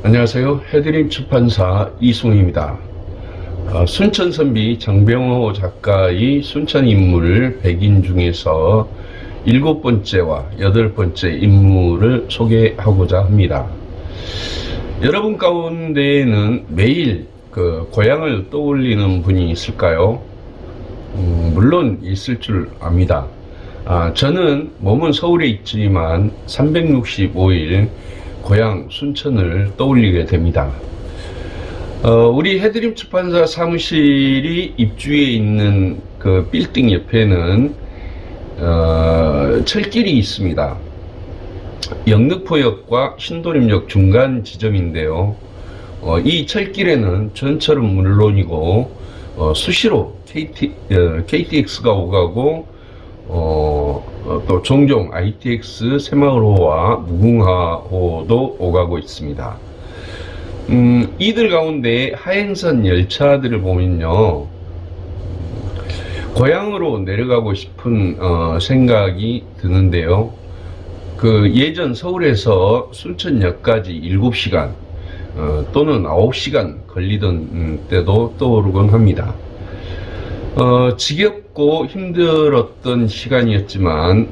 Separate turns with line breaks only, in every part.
안녕하세요. 해드림 출판사 이승훈입니다. 순천선비 장병호 작가의 순천인물 100인 중에서 7번째와 8번째 인물을 소개하고자 합니다. 여러분 가운데에는 매일 고향을 떠올리는 분이 있을까요? 물론 있을 줄 압니다. 저는 몸은 서울에 있지만 365일 고향 순천을 떠올리게 됩니다. 우리 해드림 출판사 사무실이 입주해 있는 그 빌딩 옆에는 철길이 있습니다. 영등포역과 신도림역 중간 지점인데요. 이 철길에는 전철은 물론이고 수시로 KTX가 오가고 또 종종 ITX 새마을호와 무궁화호도 오가고 있습니다. 이들 가운데 하행선 열차들을 보면요, 고향으로 내려가고 싶은 생각이 드는데요. 예전 서울에서 순천역까지 7시간 또는 9시간 걸리던 때도 떠오르곤 합니다. 지겹고 힘들었던 시간이었지만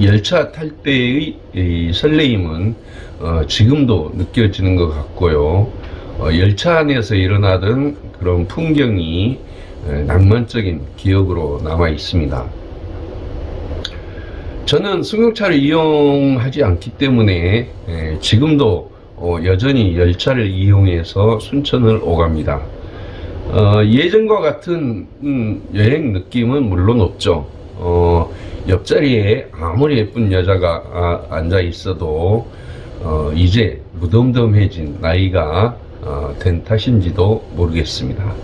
열차 탈 때의 설레임은 지금도 느껴지는 것 같고요. 열차 안에서 일어나던 그런 풍경이 낭만적인 기억으로 남아 있습니다. 저는 승용차를 이용하지 않기 때문에 지금도 여전히 열차를 이용해서 순천을 오갑니다. 예전과 같은 여행 느낌은 물론 없죠. 옆자리에 아무리 예쁜 여자가 앉아 있어도 이제 무덤덤해진 나이가 된 탓인지도 모르겠습니다.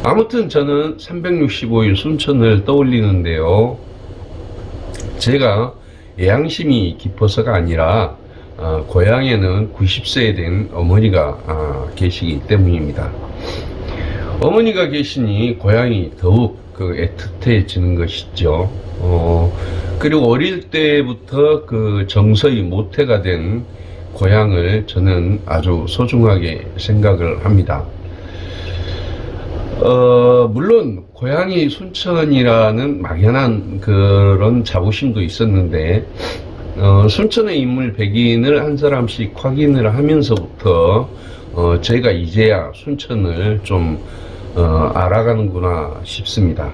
아무튼 저는 365일 순천을 떠올리는데요, 제가 애양심이 깊어서가 아니라 고향에는 90세 된 어머니가 계시기 때문입니다. 어머니가 계시니 고향이 더욱 애틋해지는 것이죠. 그리고 어릴 때부터 정서의 모태가 된 고향을 저는 아주 소중하게 생각을 합니다. 물론 고향이 순천이라는 막연한 그런 자부심도 있었는데, 순천의 인물 100인을 한 사람씩 확인을 하면서부터 제가 이제야 순천을 좀 알아가는구나 싶습니다.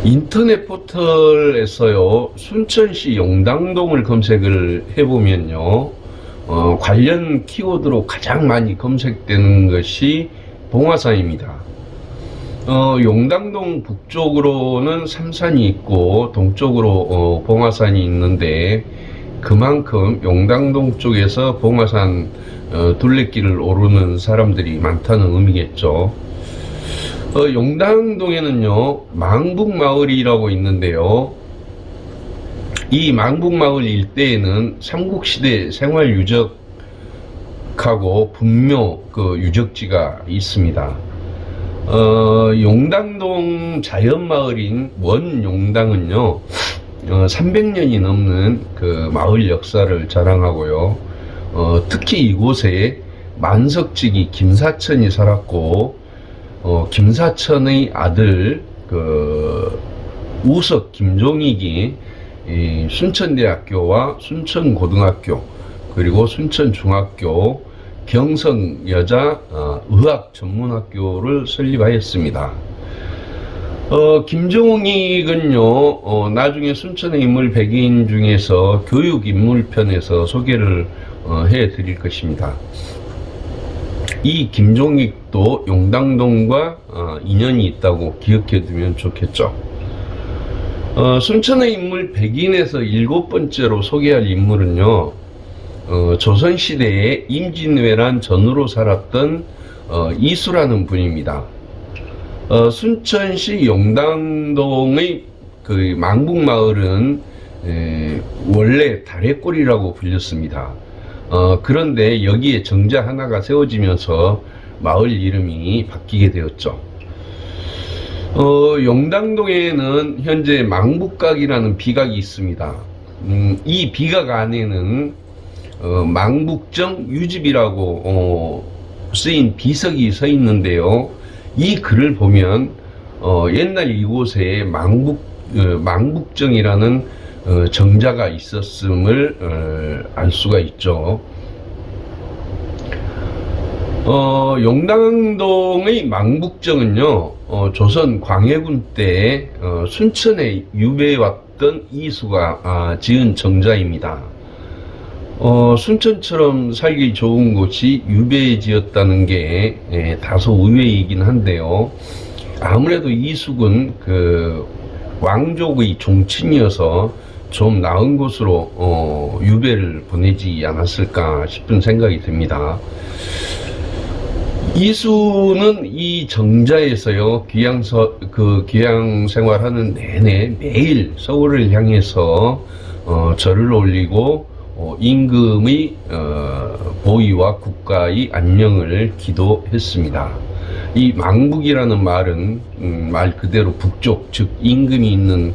인터넷 포털에서요, 순천시 용당동을 검색을 해보면요, 관련 키워드로 가장 많이 검색되는 것이 봉화산입니다. 용당동 북쪽으로는 삼산이 있고 동쪽으로 봉화산이 있는데, 그만큼 용당동 쪽에서 봉화산 둘레길을 오르는 사람들이 많다는 의미겠죠. 용당동에는요, 망북마을이라고 있는데요, 이 망북마을 일대에는 삼국시대 생활유적하고 분묘 유적지가 있습니다. 용당동 자연마을인 원용당은요, 300년이 넘는 마을 역사를 자랑하고요. 특히 이곳에 만석직이 김사천이 살았고, 김사천의 아들 우석 김종익이 순천대학교와 순천고등학교, 그리고 순천중학교, 경성여자의학전문학교를 설립하였습니다. 김종익은요, 나중에 순천의 인물 100인 중에서 교육인물편에서 소개를 해 드릴 것입니다. 이 김종익도 용당동과 인연이 있다고 기억해 두면 좋겠죠. 순천의 인물 100인에서 7번째로 소개할 인물은요, 조선시대에 임진왜란 전후로 살았던 이수라는 분입니다. 순천시 용당동의 망북마을은 원래 다래골이라고 불렸습니다. 그런데 여기에 정자 하나가 세워지면서 마을 이름이 바뀌게 되었죠. 용당동에는 현재 망북각이라는 비각이 있습니다. 이 비각 안에는 망북정 유집이라고 쓰인 비석이 서 있는데요. 이 글을 보면 옛날 이곳에 망북정이라는 정자가 있었음을 알 수가 있죠. 용당동의 망북정은요, 조선 광해군 때 순천에 유배해 왔던 이수가 지은 정자입니다. 순천처럼 살기 좋은 곳이 유배에 지었다는 게 다소 의외이긴 한데요. 아무래도 이숙은 그 왕족의 종친이어서 좀 나은 곳으로 유배를 보내지 않았을까 싶은 생각이 듭니다. 이수는 이 정자에서요, 귀양 생활하는 내내 매일 서울을 향해서 절을 올리고 임금의 보위와 국가의 안녕을 기도했습니다. 이 망북이라는 말은 말 그대로 북쪽, 즉 임금이 있는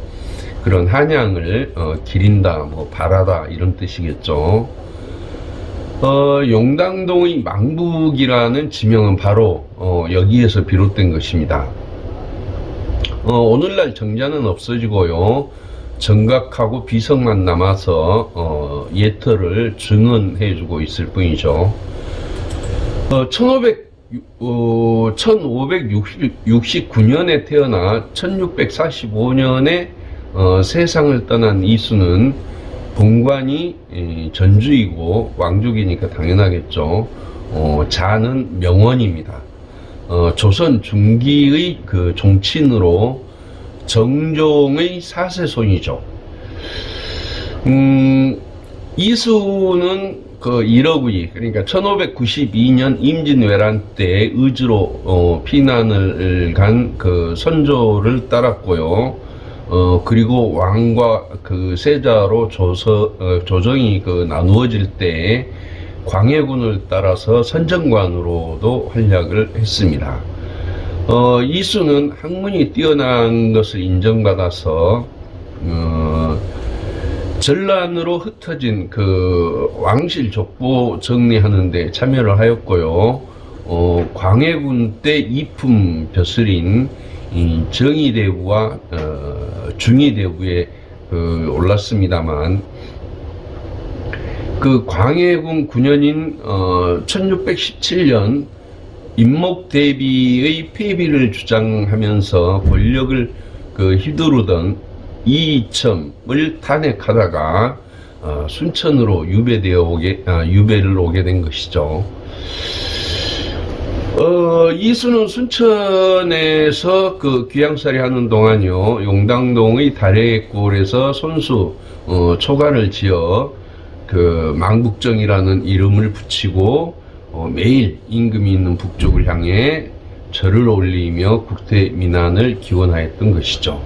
그런 한양을 기린다, 뭐 바라다 이런 뜻이겠죠. 용당동의 망북이라는 지명은 바로 여기에서 비롯된 것입니다. 오늘날 정자는 없어지고요, 정각하고 비석만 남아서 예터를 증언해주고 있을 뿐이죠. 1569년에 태어나 1645년에 세상을 떠난 이수는 본관이 전주이고 왕족이니까 당연하겠죠. 자는 명원입니다. 조선 중기의 그 종친으로 정종의 사세손이죠. 이수는 그 일어구이, 그러니까 1592년 임진왜란 때 의주로 피난을 간 그 선조를 따랐고요. 그리고 왕과 그 세자로 조정이 그 나누어질 때 광해군을 따라서 선정관으로도 활약을 했습니다. 이수는 학문이 뛰어난 것을 인정받아서 전란으로 흩어진 그 왕실 족보 정리하는 데 참여를 하였고요. 광해군 때 이품 벼슬인 정의대부와 중의대부에 올랐습니다만, 그 광해군 9년인 1617년 임목대비의 폐비를 주장하면서 권력을 휘두르던 이이첨을 탄핵하다가 순천으로 유배를 오게 된 것이죠. 이수는 순천에서 그 귀양살이 하는 동안요, 용당동의 다래골에서 손수 초가를 지어 그 망북정이라는 이름을 붙이고 매일 임금이 있는 북쪽을 향해 절을 올리며 국태 민안을 기원하였던 것이죠.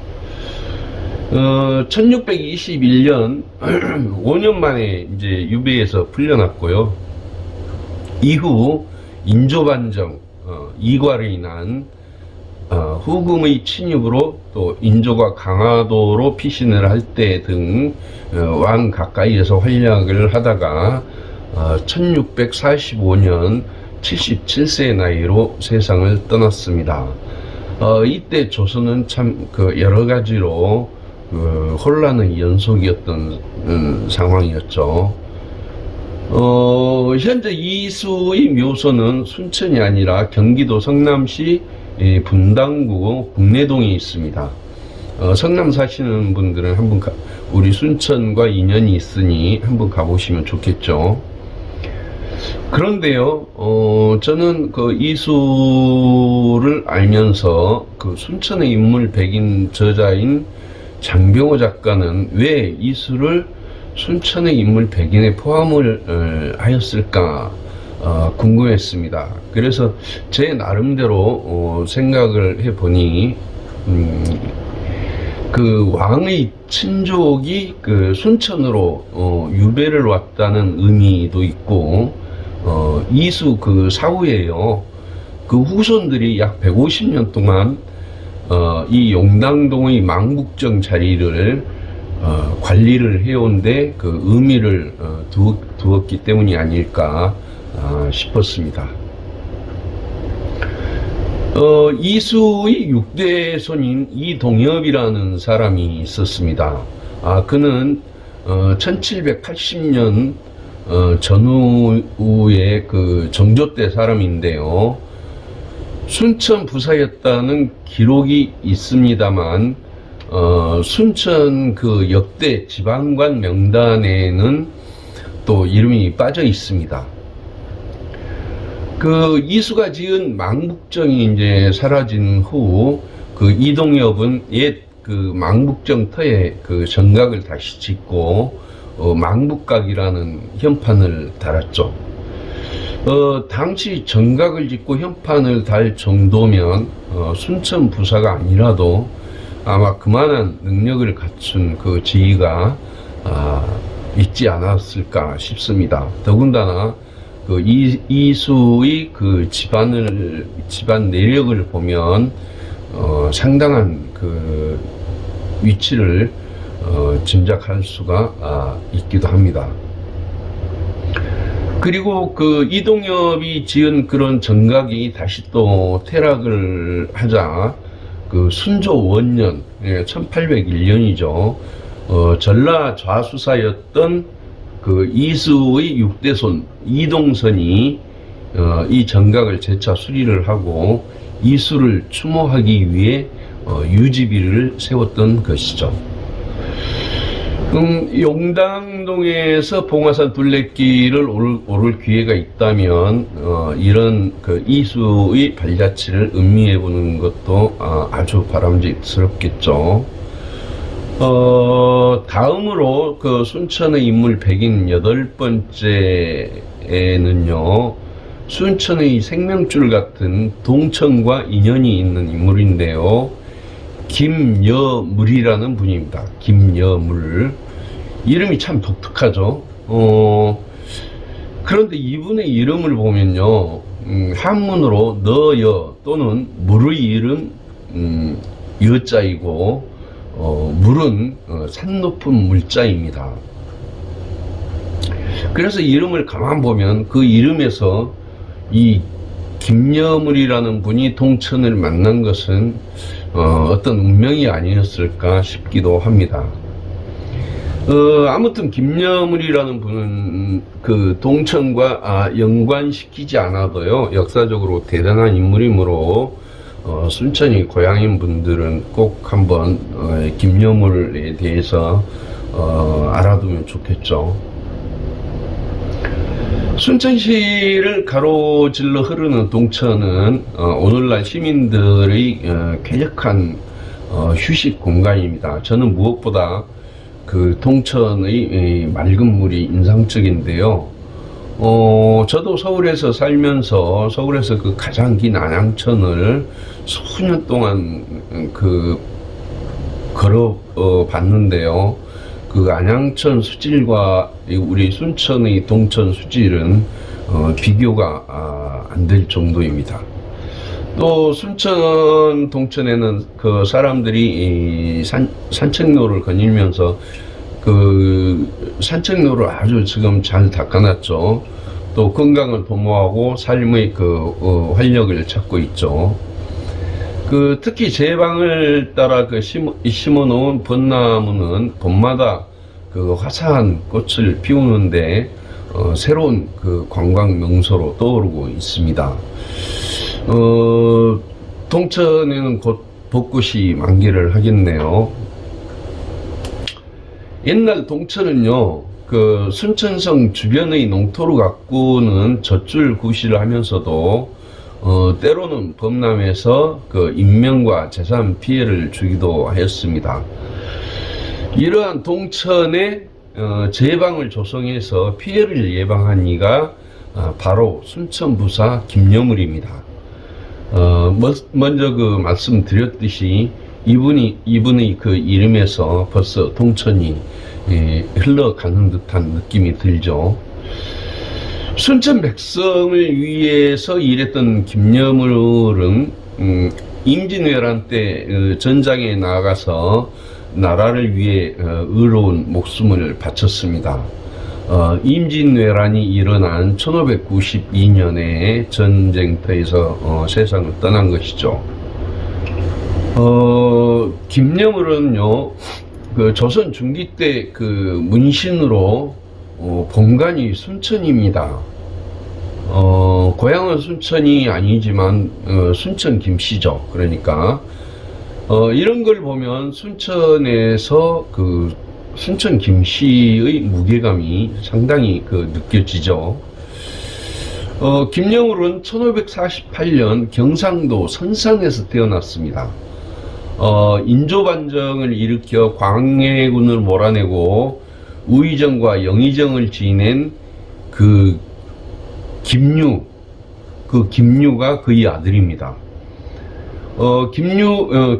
1621년 5년 만에 이제 유배에서 풀려났고요. 이후 인조반정, 이괄로 인한 후금의 침입으로 또 인조가 강화도로 피신을 할 때 등 왕 가까이에서 활약을 하다가 1645년 77세의 나이로 세상을 떠났습니다. 이때 조선은 참 여러 가지로 혼란의 연속이었던 상황이었죠. 현재 이수의 묘소는 순천이 아니라 경기도 성남시 분당구 국내동에 있습니다. 성남 사시는 분들은 한번 우리 순천과 인연이 있으니 한번 가보시면 좋겠죠. 그런데요, 저는 그 이수를 알면서 그 순천의 인물 백인 저자인 장병호 작가는 왜 이수를 순천의 인물 백인에 포함을 하였을까 궁금했습니다. 그래서 제 나름대로 생각을 해보니 그 왕의 친족이 그 순천으로 유배를 왔다는 의미도 있고, 이수 그 사후에요, 그 후손들이 약 150년 동안 이 용당동의 망북정 자리를 관리를 해온데 그 의미를 두었기 때문이 아닐까 싶었습니다. 이수의 6대 손인 이동엽이라는 사람이 있었습니다. 그는 1780년 전후의 그 정조 때 사람인데요. 순천 부사였다는 기록이 있습니다만 순천 그 역대 지방관 명단에는 또 이름이 빠져 있습니다. 그 이수가 지은 망북정이 이제 사라진 후 그 이동엽은 옛 그 망북정 터에 그 정각을 다시 짓고 망북각이라는 현판을 달았죠. 당시 정각을 짓고 현판을 달 정도면 순천 부사가 아니라도 아마 그만한 능력을 갖춘 그 지위가 있지 않았을까 싶습니다. 더군다나 그 이수의 그 집안 내력을 보면 상당한 그 위치를 짐작할 수가 있기도 합니다. 그리고 그 이동엽이 지은 그런 정각이 다시 또 퇴락을 하자 그 순조 원년 1801년이죠. 전라 좌수사였던 그 이수의 6대손 이동선이 이 정각을 재차 수리를 하고 이수를 추모하기 위해 유지비를 세웠던 것이죠. 용당동에서 봉화산 둘레길을 오를 기회가 있다면 이런 그 이수의 발자취를 음미해 보는 것도 아주 바람직스럽겠죠. 다음으로 그 순천의 인물 108번째에는요, 순천의 생명줄 같은 동천과 인연이 있는 인물인데요, 김여물이라는 분입니다. 김여물. 이름이 참 독특하죠. 그런데 이분의 이름을 보면요, 한문으로 너여 또는 물의 이름 여자이고, 물은 산 높은 물자입니다. 그래서 이름을 가만 보면 그 이름에서 이 김여물이라는 분이 동천을 만난 것은 어떤 운명이 아니었을까 싶기도 합니다. 아무튼 김여물이라는 분은 그 동천과 연관시키지 않아도요, 역사적으로 대단한 인물이므로 순천이 고향인 분들은 꼭 한번 김여물에 대해서 알아두면 좋겠죠. 순천시를 가로질러 흐르는 동천은 오늘날 시민들의 쾌적한 휴식 공간입니다. 저는 무엇보다 그 동천의 맑은 물이 인상적인데요. 저도 서울에서 살면서 서울에서 그 가장 긴 안양천을 수년 동안 그 걸어 봤는데요. 그 안양천 수질과 우리 순천의 동천 수질은 비교가 안 될 정도입니다. 또 순천 동천에는 그 사람들이 산책로를 거닐면서 그 산책로를 아주 지금 잘 닦아놨죠. 또 건강을 도모하고 삶의 그 활력을 찾고 있죠. 그 특히 제 방을 따라 그 심어 놓은 벚나무는 봄마다 그 화사한 꽃을 피우는데 새로운 그 관광 명소로 떠오르고 있습니다. 동천에는 곧 벚꽃이 만개를 하겠네요. 옛날 동천은요, 그 순천성 주변의 농토를 가꾸는 젖줄 구시를 하면서도 때로는 범람해서 그 인명과 재산 피해를 주기도 하였습니다. 이러한 동천의 제방을 조성해서 피해를 예방한 이가 바로 순천부사 김여물입니다. 먼저 그 말씀드렸듯이 이분의 그 이름에서 벌써 동천이 흘러가는 듯한 느낌이 들죠. 순천 백성을 위해서 일했던 김여물은 임진왜란 때 전장에 나가서 나라를 위해 의로운 목숨을 바쳤습니다. 임진왜란이 일어난 1592년에 전쟁터에서 세상을 떠난 것이죠. 김여물은요, 그 조선 중기 때 그 문신으로 본관이 순천입니다. 고향은 순천이 아니지만 순천 김씨죠. 그러니까 이런 걸 보면 순천에서 그 순천 김씨의 무게감이 상당히 느껴지죠. 김여물은 1548년 경상도 선산에서 태어났습니다. 인조반정을 일으켜 광해군을 몰아내고 우의정과 영의정을 지낸 그 김유가 그의 아들입니다.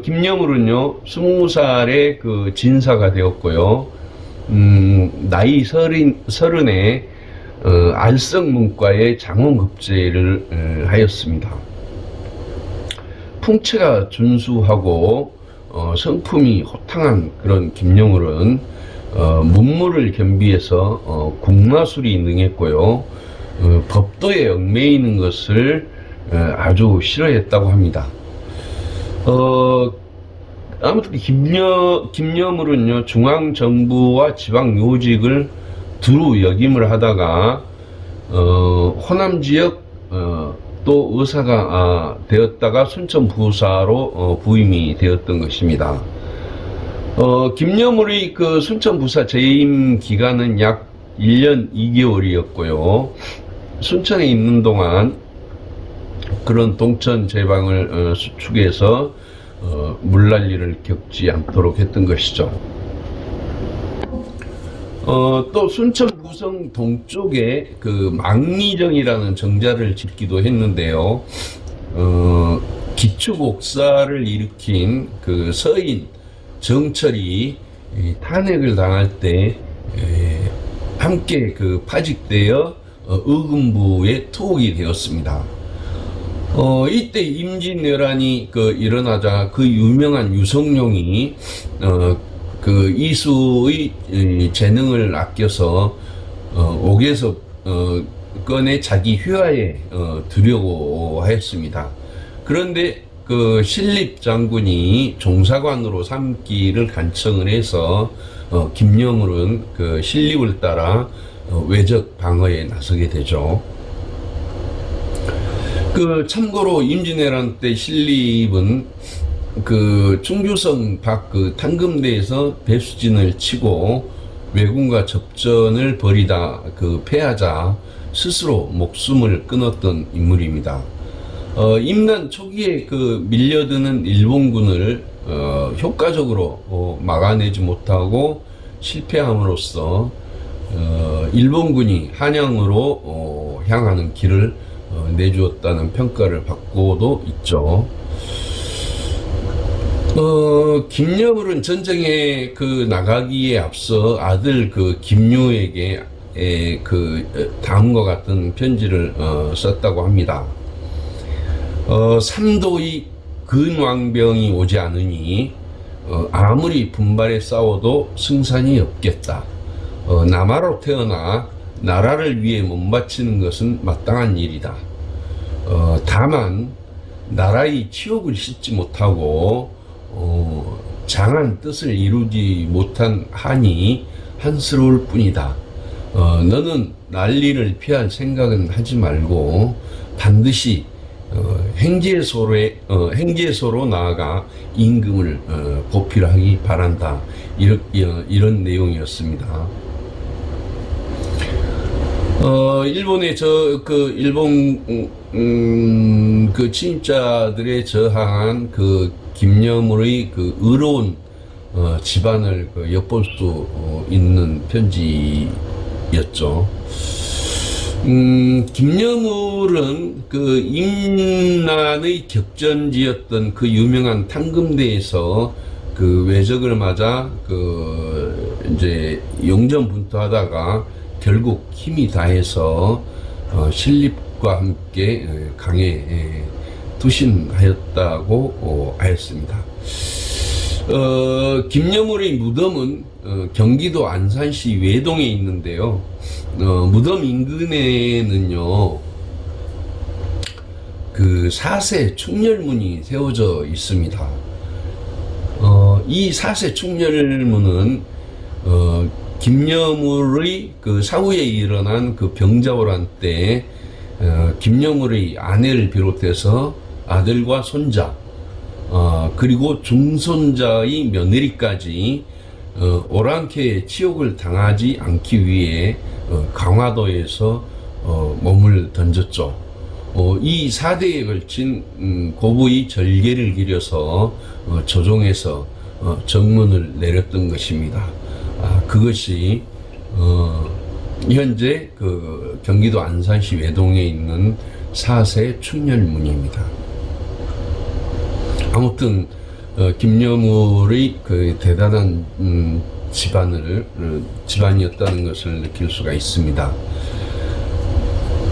김여물은요, 20살에 그 진사가 되었고요. 나이 30에 알성문과에 장원급제를 하였습니다. 풍채가 준수하고 성품이 호탕한 그런 김여물은 문물을 겸비해서 국마술이 능했고요. 법도에 얽매이는 것을 아주 싫어했다고 합니다. 아무튼 김여물은요, 중앙정부와 지방요직을 두루 역임을 하다가 호남 지역 또 의사가 되었다가 순천 부사로 부임이 되었던 것입니다. 김여물의 그 순천 부사 재임 기간은 약 1년 2개월이었고요. 순천에 있는 동안 그런 동천 제방을 수축해서 물난리를 겪지 않도록 했던 것이죠. 또 순천 부성 동쪽에 그 망리정이라는 정자를 짓기도 했는데요. 기축옥사를 일으킨 그 서인 정철이 탄핵을 당할 때 함께 그 파직되어 의금부에 투옥이 되었습니다. 이때 임진왜란이 일어나자 그 유명한 유성룡이 그 이수의 재능을 아껴서 옥에서 꺼내 자기 휘하에 두려고 하였습니다. 그런데 그 신립 장군이 종사관으로 삼기를 간청을 해서 김여물은 그 신립을 따라 외적 방어에 나서게 되죠. 참고로 임진왜란 때 신립은 그 충주성 밖 탕금대에서 배수진을 치고 왜군과 접전을 벌이다 패하자 스스로 목숨을 끊었던 인물입니다. 임난 초기에 밀려드는 일본군을 효과적으로 막아내지 못하고 실패함으로써 일본군이 한양으로 향하는 길을 내주었다는 평가를 받고도 있죠. 김여물은 전쟁에 나가기에 앞서 아들 김유에게 다음과 같은 편지를 썼다고 합니다. 삼도의 근왕병이 오지 않으니 아무리 분발해 싸워도 승산이 없겠다. 남하로 태어나 나라를 위해 몸바치는 것은 마땅한 일이다. 다만 나라의 치욕을 씻지 못하고 장한 뜻을 이루지 못한 한이 한스러울 뿐이다. 너는 난리를 피할 생각은 하지 말고 반드시 행제소로 나아가 임금을 보필하기 바란다. 이런 내용이었습니다. 일본의 일본 침입자들에 저항한 김여물의 의로운 집안을 엿볼 수 있는 편지였죠. 김여물은 임난의 격전지였던 유명한 탕금대에서 외적을 맞아 이제 용전분투하다가 결국 힘이 다해서 신립과 함께 강에 투신하였다고 하였습니다. 김여물의 무덤은 경기도 안산시 외동에 있는데요. 무덤 인근에는요, 그 사세 충렬문이 세워져 있습니다. 이 사세 충렬문은 김여물의 그 사후에 일어난 그 병자호란 때 김여물의 아내를 비롯해서 아들과 손자, 그리고 중손자의 며느리까지 오랑캐의 치욕을 당하지 않기 위해 강화도에서 몸을 던졌죠. 이 4대에 걸친 고부의 절개를 기려서 조종해서 정문을 내렸던 것입니다. 그것이 현재 그 경기도 안산시 외동에 있는 사세 충렬문입니다. 아무튼 김여물의 그 대단한 집안이었다는 것을 느낄 수가 있습니다.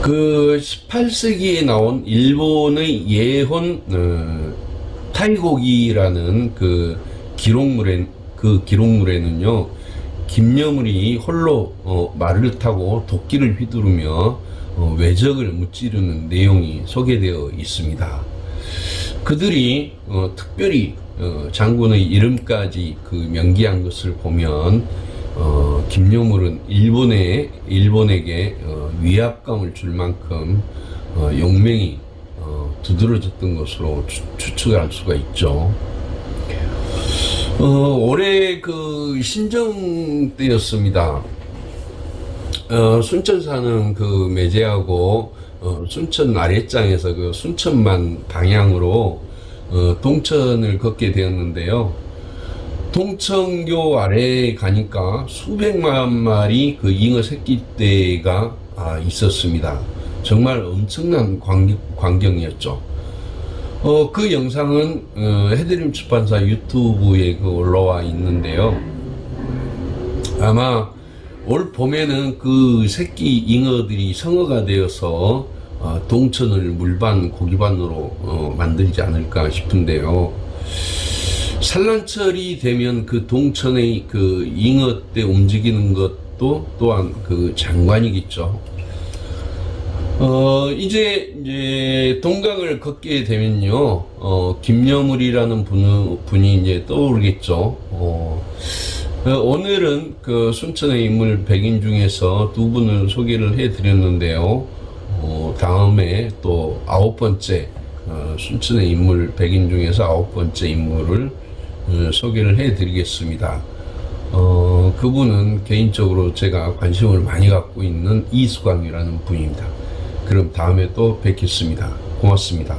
그 18세기에 나온 일본의 예혼 타이곡이라는 그 기록물에는요, 김여물이 홀로 말을 타고 도끼를 휘두르며 외적을 무찌르는 내용이 소개되어 있습니다. 그들이 특별히 장군의 이름까지 그 명기한 것을 보면 김여물은 일본에게 위압감을 줄 만큼 용맹이 두드러졌던 것으로 추측할 수가 있죠. 올해 그 신정 때였습니다. 순천 사는 그 매제하고 순천 아랫장에서 그 순천만 방향으로 동천을 걷게 되었는데요. 동천교 아래에 가니까 수백만 마리 그 잉어 새끼떼가 있었습니다. 정말 엄청난 광경이었죠. 그 영상은 해드림 출판사 유튜브에 올라와 있는데요. 아마 올 봄에는 그 새끼 잉어들이 성어가 되어서 동천을 물반 고기반으로 만들지 않을까 싶은데요. 산란철이 되면 그 동천의 그 잉어떼 움직이는 것도 또한 그 장관이겠죠. 이제 동강을 걷게 되면요, 김여물이라는 분이 이제 떠오르겠죠. 오늘은 그 순천의 인물 100인 중에서 2분을 소개를 해 드렸는데요. 다음에 또 9번째, 순천의 인물 100인 중에서 9번째 인물을 소개를 해 드리겠습니다. 그분은 개인적으로 제가 관심을 많이 갖고 있는 이수광이라는 분입니다. 그럼 다음에 또 뵙겠습니다. 고맙습니다.